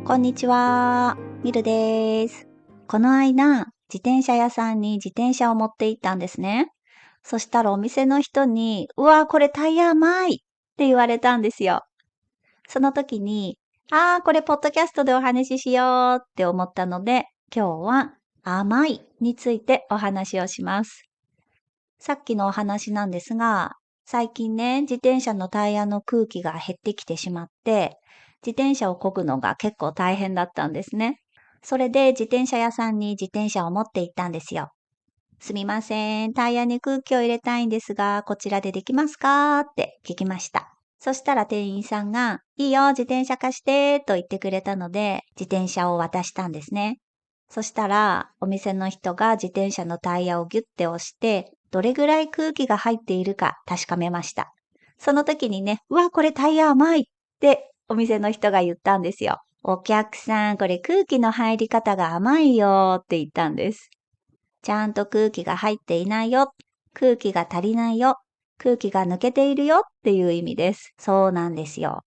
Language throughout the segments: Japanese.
こんにちは、ミルです。この間、自転車屋さんに自転車を持って行ったんですね。そしたらお店の人に、うわ、これタイヤ甘いって言われたんですよ。その時に、これポッドキャストでお話ししようって思ったので、今日は甘いについてお話をします。さっきのお話なんですが、最近ね、自転車のタイヤの空気が減ってきてしまって、自転車を漕ぐのが結構大変だったんですね。それで自転車屋さんに自転車を持って行ったんですよ。すみません、タイヤに空気を入れたいんですが、こちらでできますかって聞きました。そしたら店員さんが、いいよ、自転車貸してと言ってくれたので、自転車を渡したんですね。そしたら、お店の人が自転車のタイヤをギュッて押して、どれぐらい空気が入っているか確かめました。その時にね、うわ、これタイヤ甘いってお店の人が言ったんですよ。お客さん、これ空気の入り方が甘いよって言ったんです。ちゃんと空気が入っていないよ。空気が足りないよ。空気が抜けているよっていう意味です。そうなんですよ。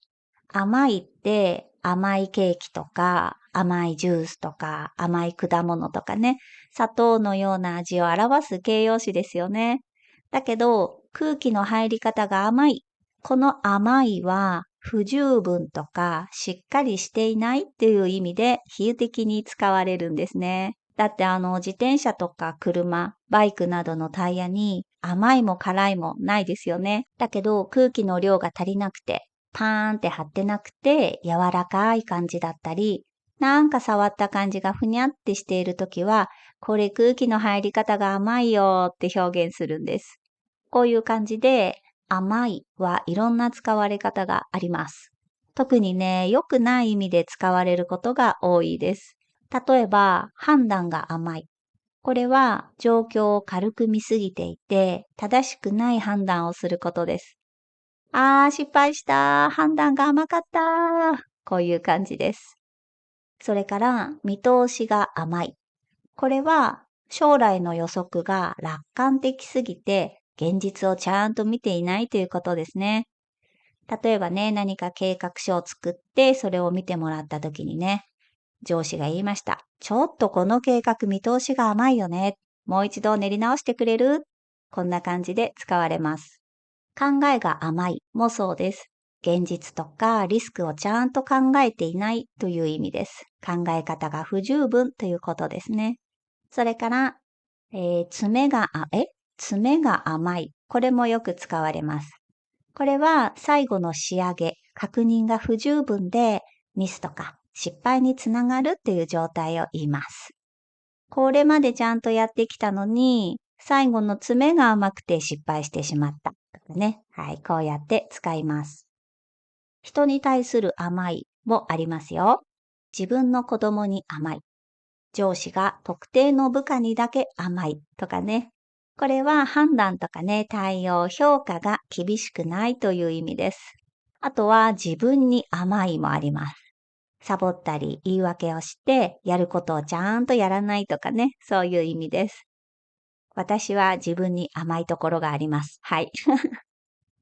甘いって甘いケーキとか甘いジュースとか甘い果物とかね、砂糖のような味を表す形容詞ですよね。だけど空気の入り方が甘い。この甘いは不十分とかしっかりしていないっていう意味で比喩的に使われるんですね。だって自転車とか車、バイクなどのタイヤに甘いも辛いもないですよね。だけど空気の量が足りなくてパーンって張ってなくて柔らかい感じだったり、なんか触った感じがふにゃってしているときは、これ空気の入り方が甘いよって表現するんです。こういう感じで、甘いはいろんな使われ方があります。特にね、良くない意味で使われることが多いです。例えば、判断が甘い。これは状況を軽く見すぎていて、正しくない判断をすることです。失敗した。判断が甘かった。こういう感じです。それから、見通しが甘い。これは、将来の予測が楽観的すぎて、現実をちゃんと見ていないということですね。例えばね、何か計画書を作って、それを見てもらった時にね、上司が言いました。ちょっとこの計画見通しが甘いよね。もう一度練り直してくれる？こんな感じで使われます。考えが甘いもそうです。現実とかリスクをちゃんと考えていないという意味です。考え方が不十分ということですね。それから、爪が甘い。これもよく使われます。これは最後の仕上げ、確認が不十分でミスとか失敗につながるっていう状態を言います。これまでちゃんとやってきたのに、最後の詰めが甘くて失敗してしまった。とかね。はい、こうやって使います。人に対する甘いもありますよ。自分の子供に甘い。上司が特定の部下にだけ甘いとかね。これは判断とかね、対応、評価が厳しくないという意味です。あとは自分に甘いもあります。サボったり言い訳をして、やることをちゃんとやらないとかね、そういう意味です。私は自分に甘いところがあります。はい。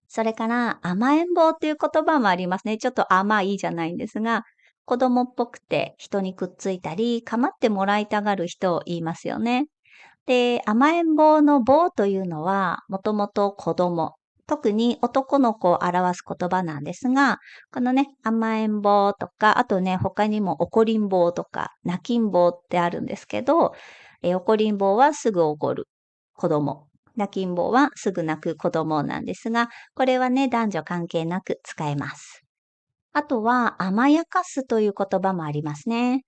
それから、甘えん坊っていう言葉もありますね。ちょっと甘いじゃないんですが、子供っぽくて人にくっついたり、構ってもらいたがる人を言いますよね。で、甘えん坊の坊というのは、もともと子供、特に男の子を表す言葉なんですが、このね、甘えん坊とか、あとね、他にも怒りん坊とか、泣きん坊ってあるんですけど、怒りん坊はすぐ怒る子供。泣きん坊はすぐ泣く子供なんですが、これはね、男女関係なく使えます。あとは、甘やかすという言葉もありますね。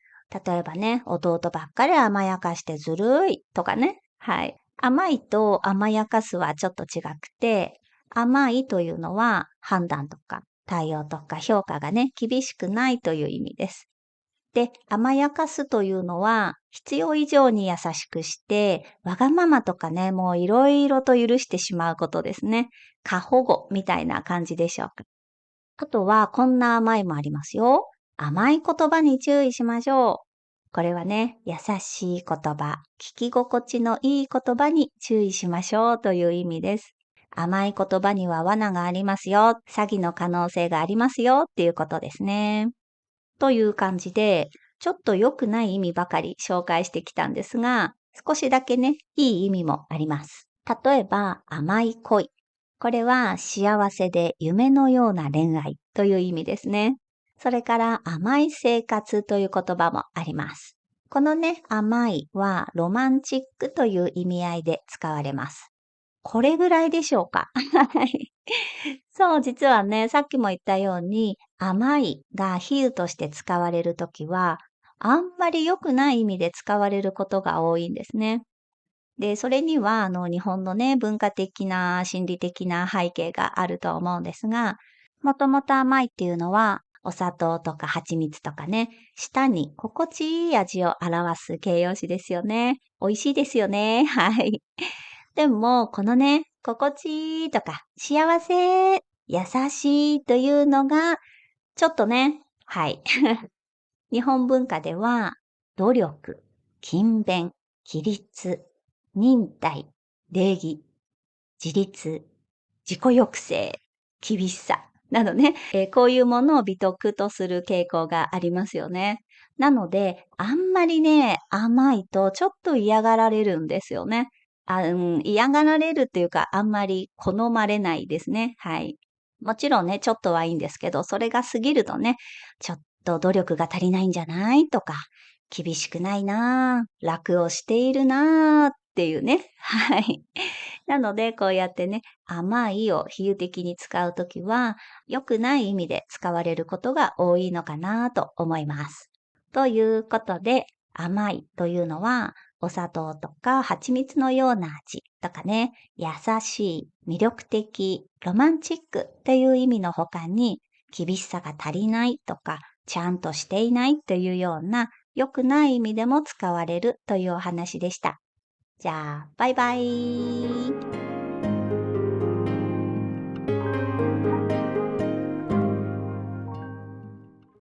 例えばね、弟ばっかり甘やかしてずるいとかね。はい。甘いと甘やかすはちょっと違くて、甘いというのは判断とか対応とか評価がね、厳しくないという意味です。で、甘やかすというのは、必要以上に優しくして、わがままとかね、もういろいろと許してしまうことですね。過保護みたいな感じでしょうか。あとは、こんな甘いもありますよ。甘い言葉に注意しましょう。これはね、優しい言葉、聞き心地のいい言葉に注意しましょうという意味です。甘い言葉には罠がありますよ。詐欺の可能性がありますよっていうことですね。という感じで、ちょっと良くない意味ばかり紹介してきたんですが、少しだけね、いい意味もあります。例えば、甘い恋。これは幸せで夢のような恋愛という意味ですね。それから甘い生活という言葉もあります。このね、甘いはロマンチックという意味合いで使われます。これぐらいでしょうか。はい。そう、実はね、さっきも言ったように、甘いが比喩として使われるときは、あんまり良くない意味で使われることが多いんですね。で、それには、日本のね、文化的な心理的な背景があると思うんですが、もともと甘いっていうのは、お砂糖とか蜂蜜とかね、舌に心地いい味を表す形容詞ですよね。美味しいですよね。はい。でも、このね、心地いいとか、幸せ、優しいというのが、ちょっとね、はい。日本文化では、努力、勤勉、規律、忍耐、礼儀、自立、自己抑制、厳しさなどね、こういうものを美徳とする傾向がありますよね。なので、あんまりね、甘いとちょっと嫌がられるんですよね。嫌がられるっていうか、あんまり好まれないですね。はい。もちろんね、ちょっとはいいんですけど、それが過ぎるとね、ちょっと努力が足りないんじゃないとか、厳しくないなぁ、楽をしているなぁっていうね。はい。なので、こうやってね、甘いを比喩的に使うときは、良くない意味で使われることが多いのかなと思います。ということで、甘いというのは、お砂糖とか蜂蜜のような味とかね、優しい、魅力的、ロマンチックという意味の他に、厳しさが足りないとか、ちゃんとしていないというような良くない意味でも使われるというお話でした。じゃあ、バイバイ。